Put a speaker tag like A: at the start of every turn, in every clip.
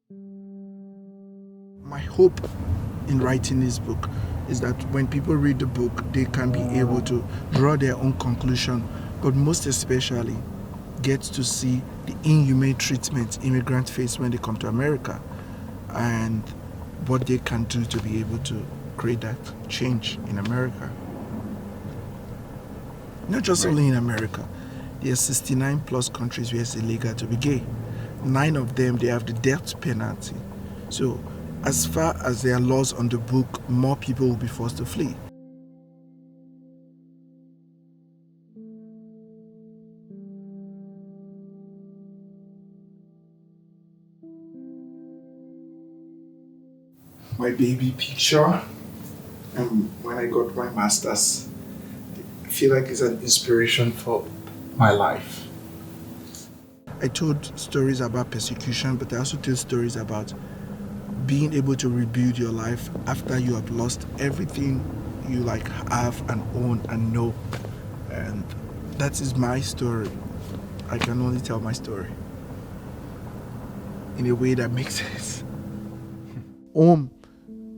A: My hope in writing this book is that when people read the book, they can be able to draw their own conclusion, but most especially get to see the inhumane treatment immigrants face when they come to America and what they can do to be able to create that change in America. Not just only in America. There are 69 plus countries where it's illegal to be gay. 9 of them, they have the death penalty. So as far as there are laws on the book, more people will be forced to flee. My baby picture, when I got my master's, I feel like it's an inspiration for my life. I told stories about persecution, but I also told stories about being able to rebuild your life after you have lost everything you have and own and know. And that is my story. I can only tell my story in a way that makes sense. Home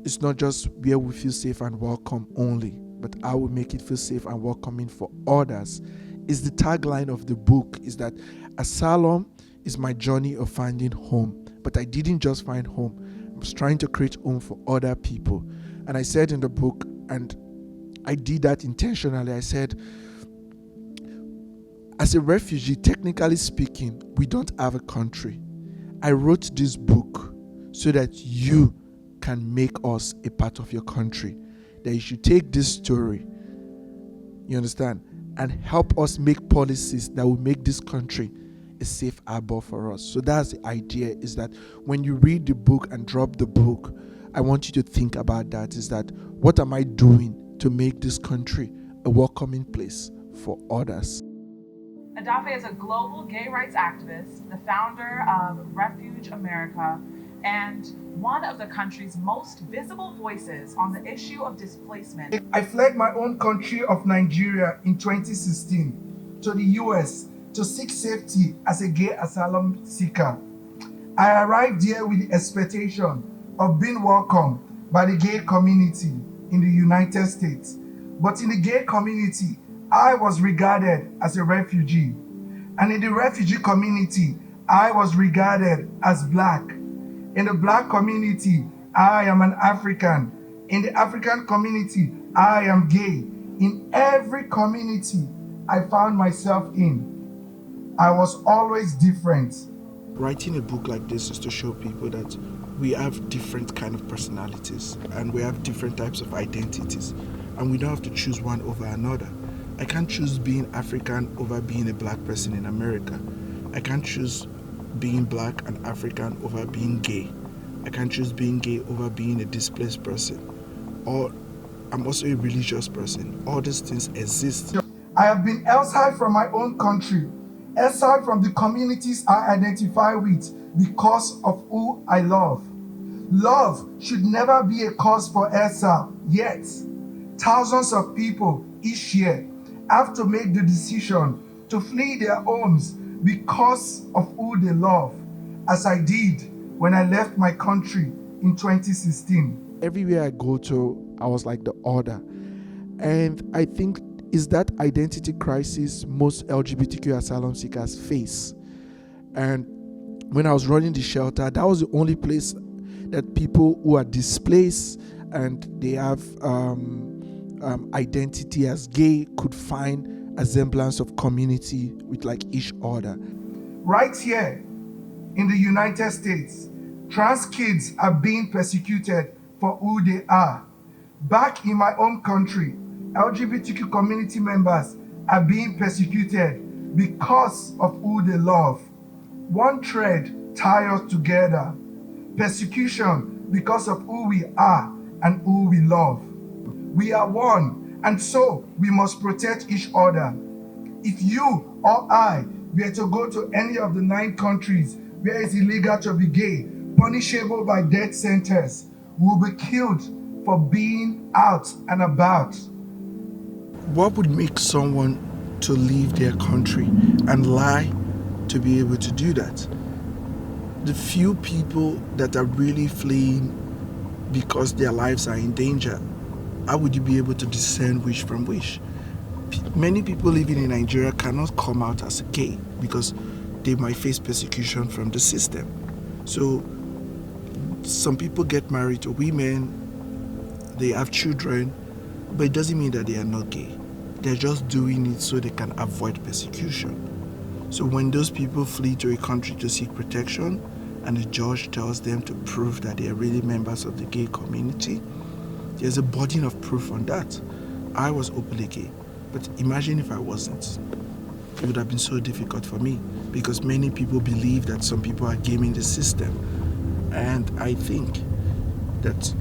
A: is not just where we feel safe and welcome only, but how we make it feel safe and welcoming for others. Is the tagline of the book is that asylum is my journey of finding home. But I didn't just find home. I was trying to create home for other people. And I said in the book, and I did that intentionally, I said, as a refugee, technically speaking, we don't have a country. I wrote this book so that you can make us a part of your country. That you should take this story, you understand, and help us make policies that will make this country a safe harbor for us. So that's the idea, is that when you read the book and drop the book, I want you to think about that, is that what am I doing to make this country a welcoming place for others?
B: Edafe is a global gay rights activist, the founder of Refuge America, and one of the country's most visible voices on the issue of displacement. I fled my own country of Nigeria in 2016 to the US to seek safety as a gay asylum seeker. I arrived here with the expectation of being welcomed by the gay community in the United States. But in the gay community, I was regarded as a refugee. And in the refugee community, I was regarded as Black. In the Black community, I am an African. In the African community, I am gay. In every community I found myself in, I was always different. Writing a book like this is to show people that we have different kind of personalities and we have different types of identities, and we don't have to choose one over another. I can't choose being African over being a Black person in America. I can't choose being Black and African over being gay. I can't choose being gay over being a displaced person. Or I'm also a religious person. All these things exist. I have been exiled from my own country, exiled from the communities I identify with because of who I love. Love should never be a cause for exile, yet thousands of people each year have to make the decision to flee their homes because of who they love, as I did when I left my country in 2016. Everywhere I go to, I was like the other. And I think is that identity crisis most LGBTQ asylum seekers face. And when I was running the shelter, that was the only place that people who are displaced and they have identity as gay could find a semblance of community with each other. Right here in the United States, trans kids are being persecuted for who they are. Back in my own country, LGBTQ community members are being persecuted because of who they love. One thread ties us together: persecution because of who we are and who we love. We are one, and so we must protect each other. If you or I were to go to any of the 9 countries where it's illegal to be gay, punishable by death sentence, we will be killed for being out and about. What would make someone to leave their country and lie to be able to do that?
A: the few people that are really fleeing because their lives are in danger, how would you be able to discern which from which? Many people living in Nigeria cannot come out as gay because they might face persecution from the system. So some people get married to women, they have children, but it doesn't mean that they are not gay. They're just doing it so they can avoid persecution. So when those people flee to a country to seek protection and the judge tells them to prove that they are really members of the gay community, there's a burden of proof on that. I was openly gay, but imagine if I wasn't. It would have been so difficult for me because many people believe that some people are gaming the system. And I think that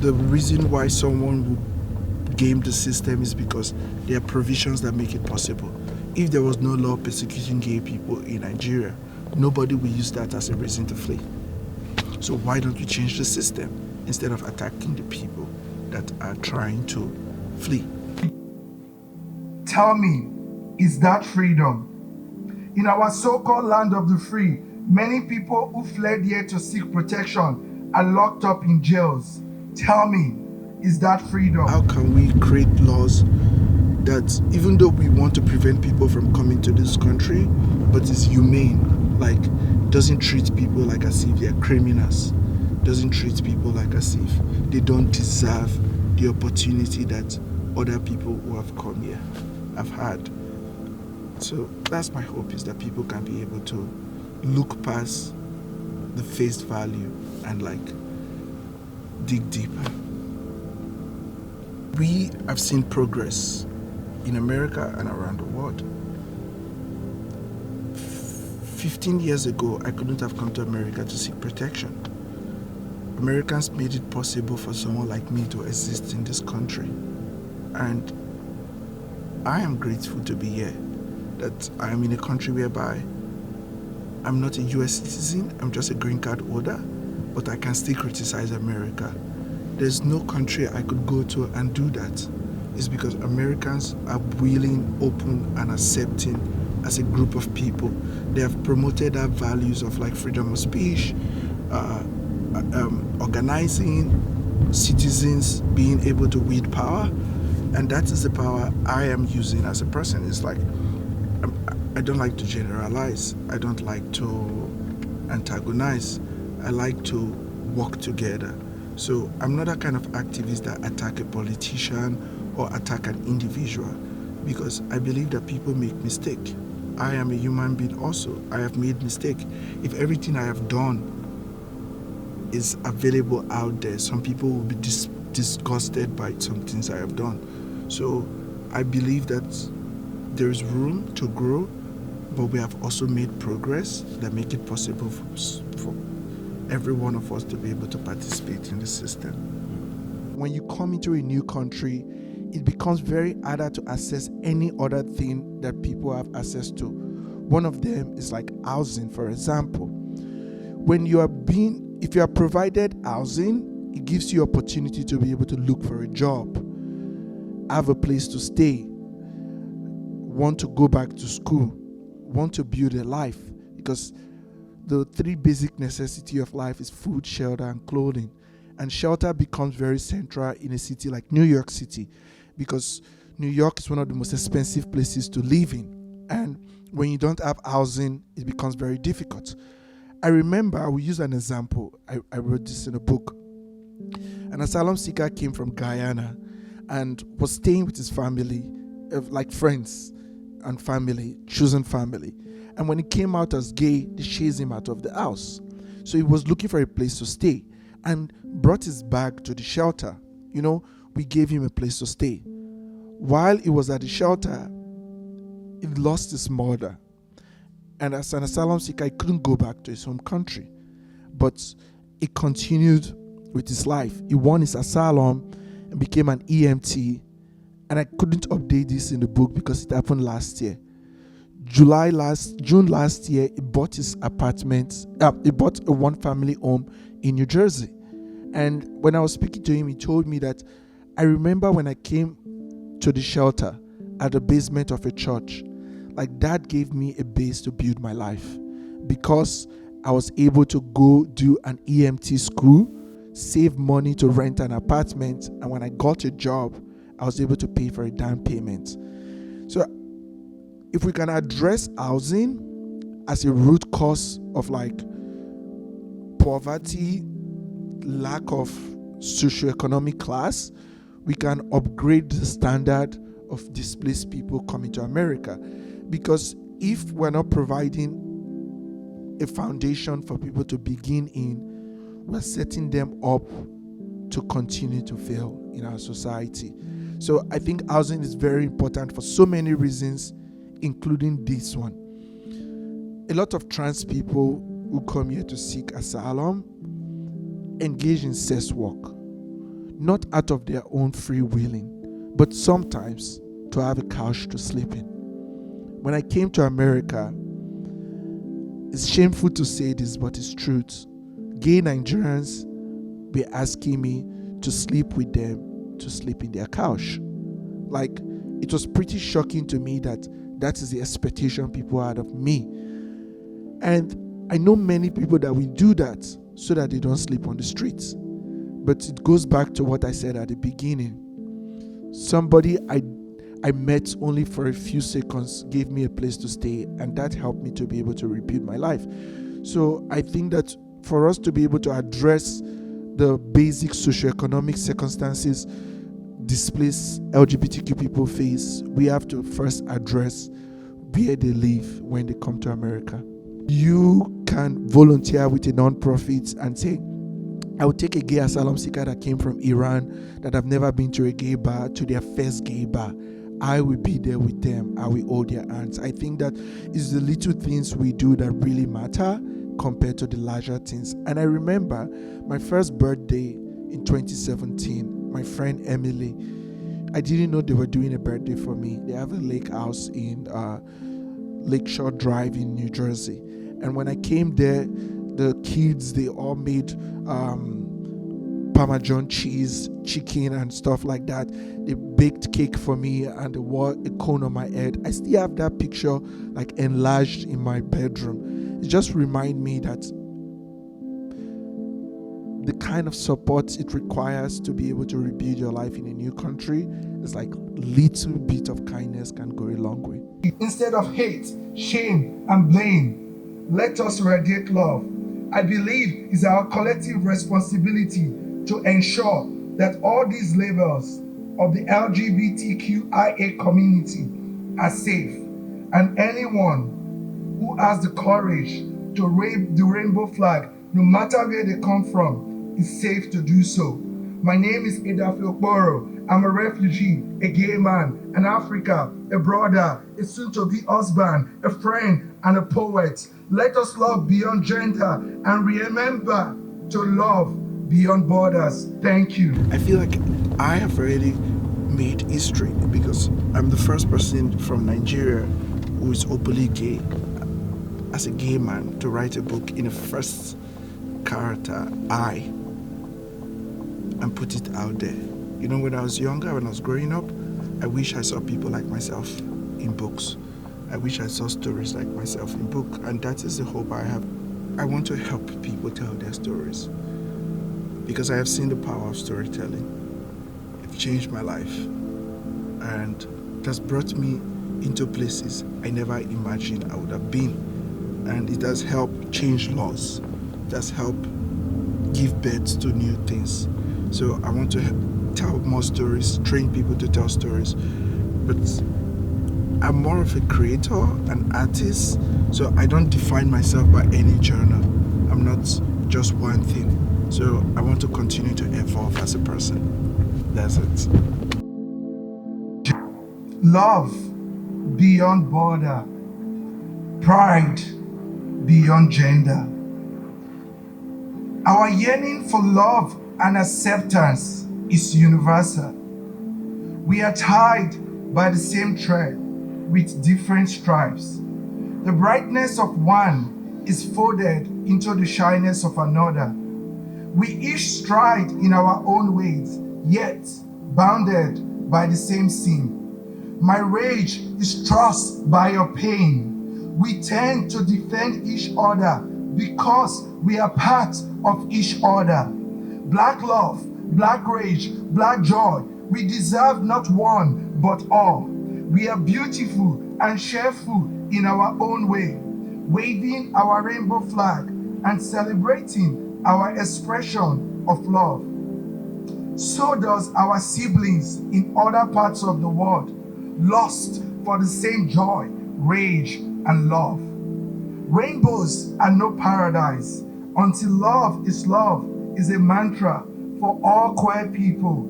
A: the reason why someone would game the system is because there are provisions that make it possible. If there was no law persecuting gay people in Nigeria, nobody would use that as a reason to flee. So why don't we change the system instead of attacking the people that are trying to flee?
C: Tell me, is that freedom? In our so-called land of the free, many people who fled here to seek protection are locked up in jails. Tell me, is that freedom?
A: How can we create laws that, even though we want to prevent people from coming to this country, but is humane, like doesn't treat people like as if they're criminals, doesn't treat people like as if they don't deserve the opportunity that other people who have come here have had. So that's my hope, is that people can be able to look past the face value and like dig deeper. We have seen progress in America and around the world. 15 years ago, I couldn't have come to America to seek protection. Americans made it possible for someone like me to exist in this country. And I am grateful to be here, that I am in a country whereby I'm not a US citizen, I'm just a green card holder, but I can still criticize America. There's no country I could go to and do that. It's because Americans are willing, open, and accepting as a group of people. They have promoted our values of like freedom of speech, organizing, citizens being able to wield power, and that is the power I am using as a person. It's like, I don't like to generalize. I don't like to antagonize. I like to work together. So I'm not that kind of activist that attack a politician or attack an individual, because I believe that people make mistakes. I am a human being also. I have made mistakes. If everything I have done is available out there, some people will be disgusted by some things I have done. So I believe that there is room to grow, but we have also made progress that make it possible for every one of us to be able to participate in the system. When you come into a new country, it becomes very harder to access any other thing that people have access to. One of them is like housing, for example. If you are provided housing, it gives you opportunity to be able to look for a job, have a place to stay, want to go back to school, want to build a life, because the three basic necessities of life is food, shelter, and clothing. And shelter becomes very central in a city like New York City, because New York is one of the most expensive places to live in. And when you don't have housing, it becomes very difficult. I remember, I will use an example. I wrote this in a book. An asylum seeker came from Guyana and was staying with his family, like friends and family, chosen family. And when he came out as gay, they chased him out of the house. So he was looking for a place to stay and brought his bag to the shelter. We gave him a place to stay. While he was at the shelter, he lost his mother. And as an asylum seeker, he couldn't go back to his home country. But he continued with his life. He won his asylum and became an EMT. And I couldn't update this in the book because it happened last year. June last year, he bought his apartment. He bought a one-family home in New Jersey. And when I was speaking to him, he told me that, I remember when I came to the shelter at the basement of a church, like that gave me a base to build my life, because I was able to go do an EMT school, save money to rent an apartment, and when I got a job, I was able to pay for a down payment. So if we can address housing as a root cause of like poverty, lack of socioeconomic class, we can upgrade the standard of displaced people coming to America. Because if we're not providing a foundation for people to begin in, we're setting them up to continue to fail in our society. So I think housing is very important for so many reasons, including this one. A lot of trans people who come here to seek asylum engage in sex work, not out of their own free willing, but sometimes to have a couch to sleep in. When I came to America, it's shameful to say this, but it's truth. Gay Nigerians were asking me to sleep with them, to sleep in their couch. Like, it was pretty shocking to me that that is the expectation people had of me. And I know many people that will do that so that they don't sleep on the streets. But it goes back to what I said at the beginning. Somebody I met only for a few seconds gave me a place to stay, and that helped me to be able to rebuild my life. So I think that for us to be able to address the basic socioeconomic circumstances displaced LGBTQ people face, we have to first address where they live when they come to America. You can volunteer with a non-profit and say, I would take a gay asylum seeker that came from Iran, that have never been to a gay bar, to their first gay bar. I will be there with them. I will hold their hands. I think that is the little things we do that really matter compared to the larger things. And I remember my first birthday in 2017, my friend Emily, I didn't know they were doing a birthday for me. They have a lake house in Lakeshore Drive in New Jersey. And when I came there, the kids, they all made Parmesan cheese, chicken, and stuff like that. They baked cake for me, and they wore a cone on my head. I still have that picture like enlarged in my bedroom. It just reminds me that the kind of support it requires to be able to rebuild your life in a new country is like little bit of kindness can go a long way.
C: Instead of hate, shame, and blame, let us radiate love. I believe it's our collective responsibility to ensure that all these labels of the LGBTQIA community are safe, and anyone who has the courage to wave the rainbow flag, no matter where they come from, is safe to do so. My name is Edafe Okporo. I'm a refugee, a gay man, an African, a brother, a soon-to-be husband, a friend, and a poet. Let us love beyond gender and remember to love beyond borders. Thank you.
A: I feel like I have already made history because I'm the first person from Nigeria who is openly gay as a gay man to write a book in the first character, I, and put it out there. You know, when I was younger, when I was growing up, I wish I saw people like myself in books. I wish I saw stories like myself in book, and that is the hope I have. I want to help people tell their stories because I have seen the power of storytelling. It changed my life, and it has brought me into places I never imagined I would have been, and it has helped change laws. It has helped give birth to new things. So I want to tell more stories, train people to tell stories, but I'm more of a creator, an artist, so I don't define myself by any genre. I'm not just one thing. So I want to continue to evolve as a person. That's it.
C: Love beyond border, pride beyond gender. Our yearning for love and acceptance is universal. We are tied by the same thread with different stripes. The brightness of one is folded into the shyness of another. We each stride in our own ways, yet bounded by the same sin. My rage is thrust by your pain. We tend to defend each other because we are part of each other. Black love, black rage, black joy. We deserve not one, but all. We are beautiful and cheerful in our own way, waving our rainbow flag and celebrating our expression of love. So does our siblings in other parts of the world, lost for the same joy, rage, and love. Rainbows are no paradise until love is a mantra for all queer people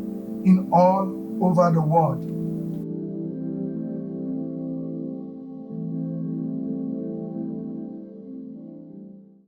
C: in all over the world.